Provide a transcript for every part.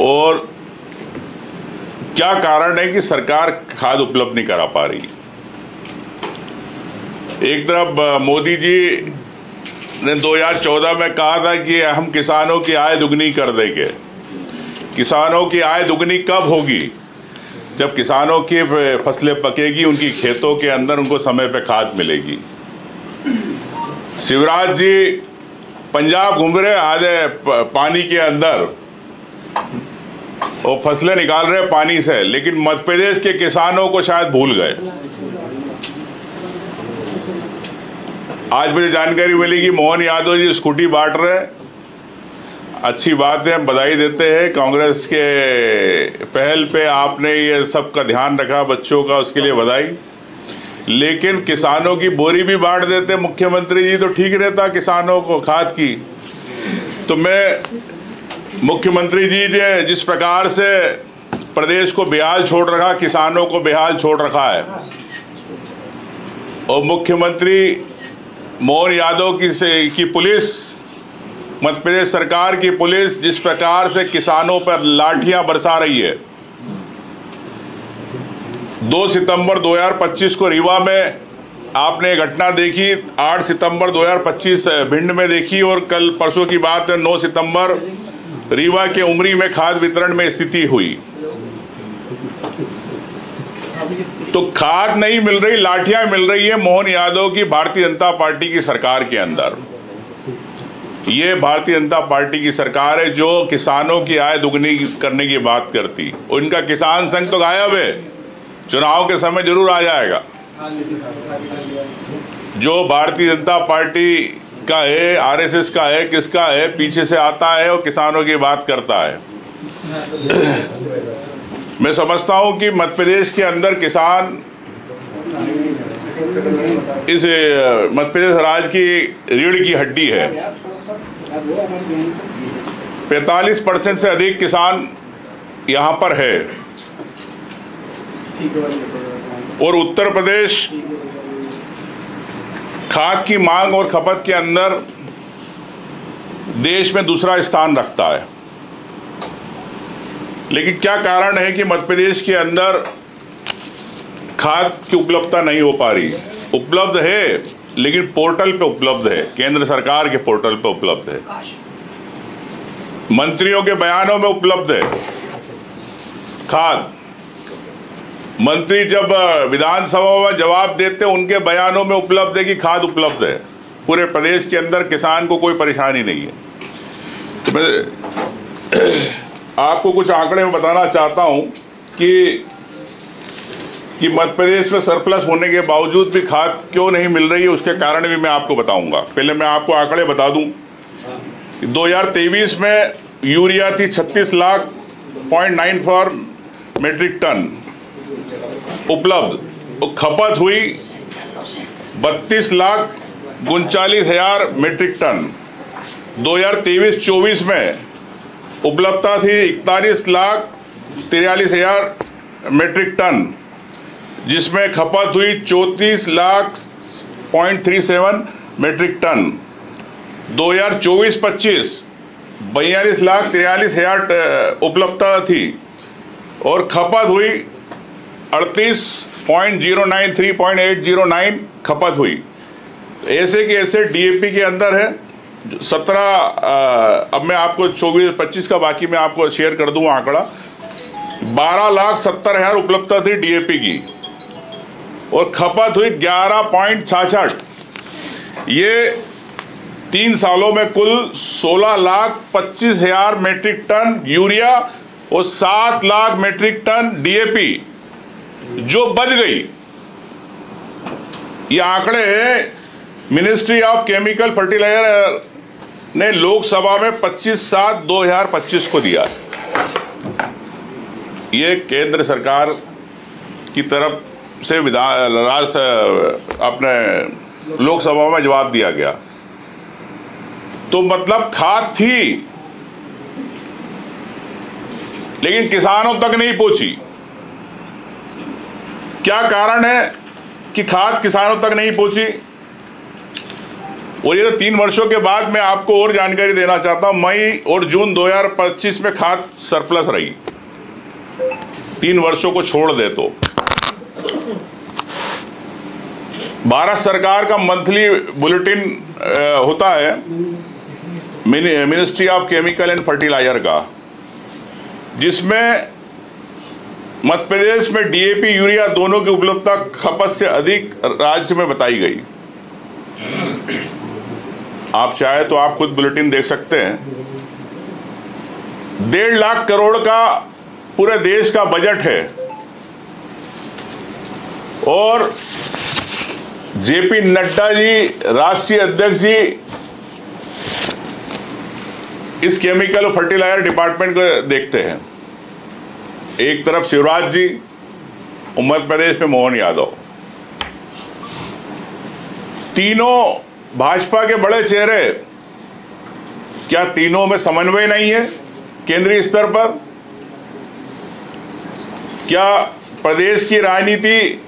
और क्या कारण है कि सरकार खाद उपलब्ध नहीं करा पा रही। एक तरफ मोदी जी ने 2014 में कहा था कि हम किसानों की आय दुगनी कर देंगे। किसानों की आय दुगनी कब होगी? जब किसानों की फसलें पकेगी, उनकी खेतों के अंदर उनको समय पे खाद मिलेगी। शिवराज जी पंजाब घूम रहे आधे पानी के अंदर और फसलें निकाल रहे पानी से, लेकिन मध्य प्रदेश के किसानों को शायद भूल गए। आज मुझे जानकारी मिली कि मोहन यादव जी स्कूटी बांट रहे। अच्छी बात है, हम बधाई देते हैं। कांग्रेस के पहल पे आपने ये सब का ध्यान रखा बच्चों का, उसके लिए बधाई। लेकिन किसानों की बोरी भी बांट देते मुख्यमंत्री जी तो ठीक रहता किसानों को खाद की। तो मैं मुख्यमंत्री जी ने जिस प्रकार से प्रदेश को बेहाल छोड़ रखा, किसानों को बेहाल छोड़ रखा है, और मुख्यमंत्री मोहन यादव की पुलिस, मध्य प्रदेश सरकार की पुलिस जिस प्रकार से किसानों पर लाठियां बरसा रही है। 2 सितंबर 2025 को रीवा में आपने घटना देखी, 8 सितंबर 2025 भिंड में देखी, और कल परसों की बात है 9 सितंबर रीवा के उमरी में खाद वितरण में स्थिति हुई। तो खाद नहीं मिल रही, लाठियां मिल रही है मोहन यादव की भारतीय जनता पार्टी की सरकार के अंदर। ये भारतीय जनता पार्टी की सरकार है जो किसानों की आय दुगनी करने की बात करती। उनका किसान संघ तो गायब है, चुनाव के समय जरूर आ जाएगा। जो भारतीय जनता पार्टी का है, आरएसएस का है, किसका है, पीछे से आता है और किसानों की बात करता है। मैं समझता हूं कि मध्य प्रदेश के अंदर किसान इस मध्य प्रदेश राज्य की रीढ़ की हड्डी है। 45% से अधिक किसान यहाँ पर है, और उत्तर प्रदेश खाद की मांग और खपत के अंदर देश में दूसरा स्थान रखता है। लेकिन क्या कारण है कि मध्य प्रदेश के अंदर खाद की उपलब्धता नहीं हो पा रही? उपलब्ध है, लेकिन पोर्टल पे उपलब्ध है, केंद्र सरकार के पोर्टल पे उपलब्ध है, मंत्रियों के बयानों में उपलब्ध है खाद। मंत्री जब विधानसभा में जवाब देते हैं उनके बयानों में उपलब्ध है कि खाद उपलब्ध है। पूरे प्रदेश के अंदर किसान को कोई परेशानी नहीं है। तो मैं आपको कुछ आंकड़े में बताना चाहता हूं कि मध्य प्रदेश में सरप्लस होने के बावजूद भी खाद क्यों नहीं मिल रही है, उसके कारण भी मैं आपको बताऊंगा। पहले मैं आपको आंकड़े बता दूं। 2023 में यूरिया थी 36,94 मेट्रिक टन उपलब्ध, और खपत हुई 32,39,000 मेट्रिक टन। 2023-24 में उपलब्धता थी 41,43,000 मेट्रिक टन, जिसमें खपत हुई 34,37 मेट्रिक टन। 2024-25 42,43,000 उपलब्धता थी और खपत हुई 38.093.809 खपत हुई। ऐसे के ऐसे डीएपी के अंदर है 17। अब मैं आपको 24-25 का बाकी मैं आपको शेयर कर दूंगा आंकड़ा। 12,70,000 उपलब्धता थी डीएपी की और खपत हुई 11.66। ये 3 सालों में कुल 16,25,000 मेट्रिक टन यूरिया और 7 लाख मेट्रिक टन डीएपी जो बच गई। ये आंकड़े मिनिस्ट्री ऑफ केमिकल फर्टिलाइजर ने लोकसभा में 25/7/2025 को दिया। ये केंद्र सरकार की तरफ से अपने लोकसभा में जवाब दिया गया। तो मतलब खाद थी लेकिन किसानों तक नहीं पहुंची। क्या कारण है कि खाद किसानों तक नहीं पहुंची? और ये तो 3 वर्षों के बाद मैं आपको और जानकारी देना चाहता हूं, मई और जून 2025 में खाद सरप्लस रही, 3 वर्षों को छोड़ दे तो। भारत सरकार का मंथली बुलेटिन होता है ministry of chemical and fertiliser का, जिसमें मध्य प्रदेश में डीएपी यूरिया दोनों की उपलब्धता खपत से अधिक राज्य में बताई गई। आप चाहे तो आप खुद बुलेटिन देख सकते हैं। 1.5 लाख करोड़ का पूरे देश का बजट है और जेपी नड्डा जी राष्ट्रीय अध्यक्ष जी इस केमिकल और फर्टिलाइजर डिपार्टमेंट को देखते हैं। एक तरफ शिवराज जी और मध्य प्रदेश में मोहन यादव, तीनों भाजपा के बड़े चेहरे। क्या तीनों में समन्वय नहीं है केंद्रीय स्तर पर? क्या प्रदेश की राजनीति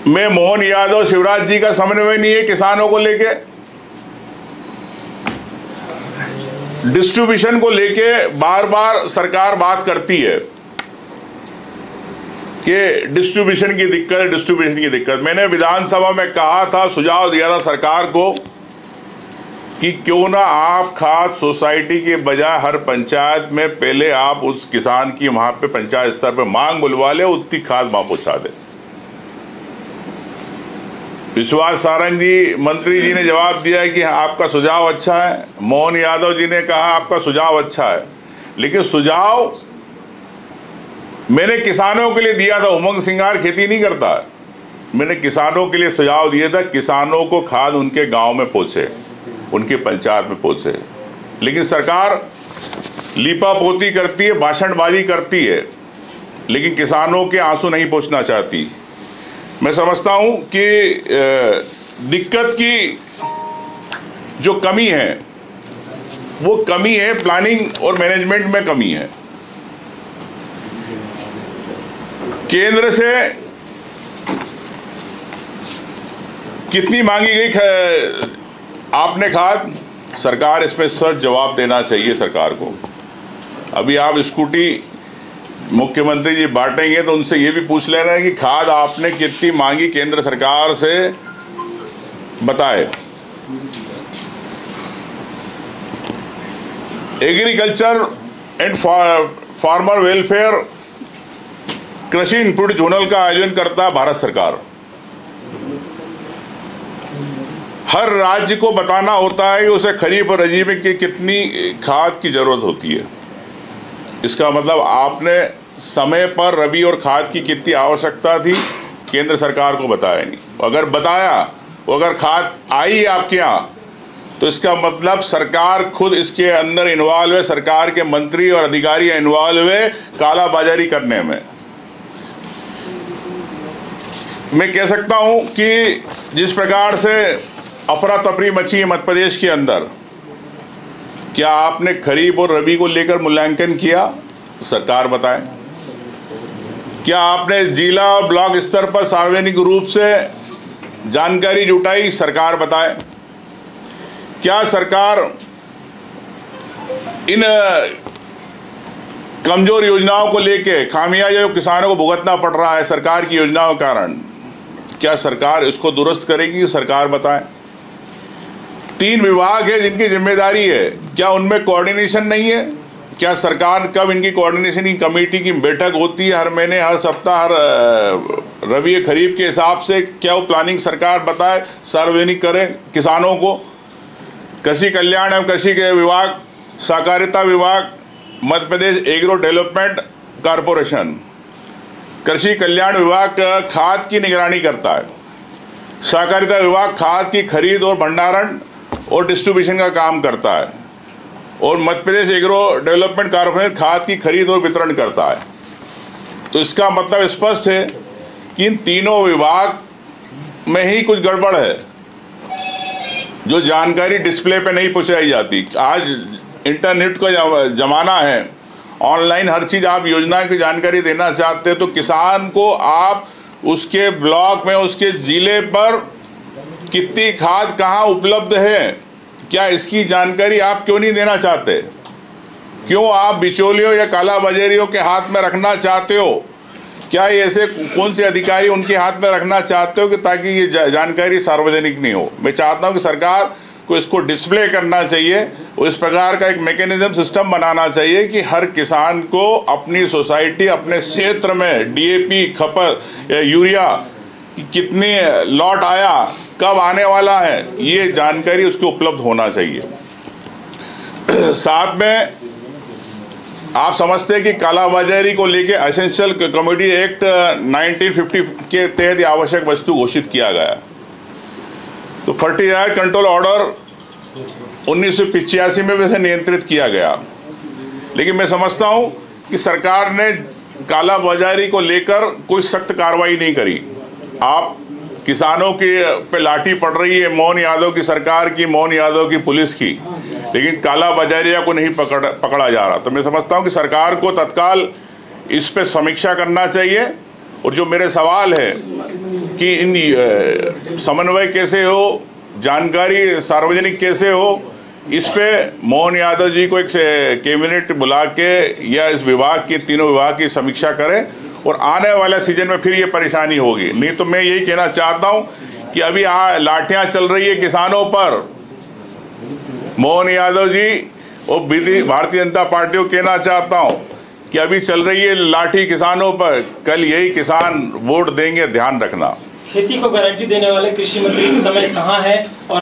में मोहन यादव शिवराज जी का समन्वय नहीं है किसानों को लेके? डिस्ट्रीब्यूशन को लेके बार बार सरकार बात करती है कि डिस्ट्रीब्यूशन की दिक्कत। मैंने विधानसभा में कहा था, सुझाव दिया था सरकार को कि क्यों ना आप खाद सोसाइटी के बजाय हर पंचायत में पहले आप उस किसान की वहां पे पंचायत स्तर पे मांग बुलवा ले, उतनी खाद वहां पहुंचा दे। विश्वास सारंग जी मंत्री जी ने जवाब दिया है कि आपका सुझाव अच्छा है। मोहन यादव जी ने कहा आपका सुझाव अच्छा है, लेकिन सुझाव मैंने किसानों के लिए दिया था। उमंग सिंगार खेती नहीं करता है। मैंने किसानों के लिए सुझाव दिया था, किसानों को खाद उनके गांव में पहुंचे, उनकी पंचायत में पहुंचे। लेकिन सरकार लीपापोती करती है, भाषणबाजी करती है, लेकिन किसानों के आंसू नहीं पहुंचना चाहती। मैं समझता हूं कि दिक्कत की जो कमी है वो कमी है प्लानिंग और मैनेजमेंट में कमी है। केंद्र से कितनी मांगी गई आपने खाद, सरकार इसमें सच जवाब देना चाहिए सरकार को। अभी आप स्कूटी मुख्यमंत्री जी बांटेंगे तो उनसे ये भी पूछ लेना है कि खाद आपने कितनी मांगी केंद्र सरकार से, बताए। एग्रीकल्चर एंड फार्मर वेलफेयर कृषि इनपुट जोनल का आयोजन करता है भारत सरकार। हर राज्य को बताना होता है कि उसे खरीफ और रबी में कितनी खाद की जरूरत होती है। इसका मतलब आपने समय पर रबी और खाद की कितनी आवश्यकता थी केंद्र सरकार को बताया नहीं। अगर बताया, अगर खाद आई आपके यहाँ, तो इसका मतलब सरकार खुद इसके अंदर इन्वॉल्व है, सरकार के मंत्री और अधिकारी इन्वॉल्व है कालाबाजारी करने में। मैं कह सकता हूं कि जिस प्रकार से अफरा तफरी मची है मध्य प्रदेश के अंदर, क्या आपने खरीफ और रबी को लेकर मूल्यांकन किया? सरकार बताए। क्या आपने जिला और ब्लॉक स्तर पर सार्वजनिक रूप से जानकारी जुटाई? सरकार बताए। क्या सरकार इन कमजोर योजनाओं को लेके खामियाजा जो किसानों को भुगतना पड़ रहा है सरकार की योजनाओं के कारण, क्या सरकार इसको दुरुस्त करेगी? सरकार बताए। 3 विभाग है जिनकी जिम्मेदारी है, क्या उनमें कोऑर्डिनेशन नहीं है? क्या सरकार कब इनकी कोऑर्डिनेशन की कमेटी की बैठक होती है? हर महीने, हर सप्ताह, हर रबी खरीफ के हिसाब से क्या वो प्लानिंग सरकार बताए, सार्वजनिक करे किसानों को? कृषि कल्याण एवं कृषि के विभाग, सहकारिता विभाग, Madhya Pradesh agro development corporation, कृषि कल्याण विभाग खाद की निगरानी करता है, सहकारिता विभाग खाद की खरीद और भंडारण और डिस्ट्रीब्यूशन का काम करता है, और Madhya Pradesh agro development corporation खाद की खरीद और वितरण करता है। तो इसका मतलब स्पष्ट है कि इन तीनों विभाग में ही कुछ गड़बड़ है, जो जानकारी डिस्प्ले पे नहीं पहुंचाई जाती। आज इंटरनेट का जमाना है, ऑनलाइन हर चीज़, आप योजना की जानकारी देना चाहते हैं तो किसान को आप उसके ब्लॉक में, उसके जिले पर कितनी खाद कहाँ उपलब्ध है, क्या इसकी जानकारी आप क्यों नहीं देना चाहते? क्यों आप बिचौलियों या कालाबाजारियों के हाथ में रखना चाहते हो? क्या ऐसे कौन से अधिकारी उनके हाथ में रखना चाहते हो कि ताकि ये जानकारी सार्वजनिक नहीं हो? मैं चाहता हूं कि सरकार को इसको डिस्प्ले करना चाहिए और इस प्रकार का एक मैकेनिज्म सिस्टम बनाना चाहिए कि हर किसान को अपनी सोसाइटी, अपने क्षेत्र में डीएपी खपत, यूरिया कितनी लॉट आया, कब आने वाला है, ये जानकारी उसको उपलब्ध होना चाहिए। साथ में आप समझते हैं कि कालाबाजारी को लेकर एसेंशियल कमोडिटी एक्ट 1950 के तहत आवश्यक वस्तु घोषित किया गया। तो फर्टिलाइजर कंट्रोल ऑर्डर 1985 में वैसे नियंत्रित किया गया, लेकिन मैं समझता हूं कि सरकार ने कालाबाजारी को लेकर कोई सख्त कार्रवाई नहीं करी। आप किसानों के पे लाठी पड़ रही है मोहन यादव की सरकार की, मोहन यादव की पुलिस की, लेकिन कालाबाजारिया को नहीं पकड़ा जा रहा। तो मैं समझता हूं कि सरकार को तत्काल इस पे समीक्षा करना चाहिए। और जो मेरे सवाल है कि इन समन्वय कैसे हो, जानकारी सार्वजनिक कैसे हो, इस पे मोहन यादव जी को एक कैबिनेट बुला के या इस विभाग के, तीनों विभाग की समीक्षा करें और आने वाले सीजन में फिर ये परेशानी होगी। नहीं तो मैं यही कहना चाहता हूं कि अभी लाठियां चल रही है किसानों पर। मोहन यादव जी और भारतीय जनता पार्टी को कहना चाहता हूं कि अभी चल रही है लाठी किसानों पर, कल यही किसान वोट देंगे, ध्यान रखना। खेती को गारंटी देने वाले कृषि मंत्री इस समय कहां है और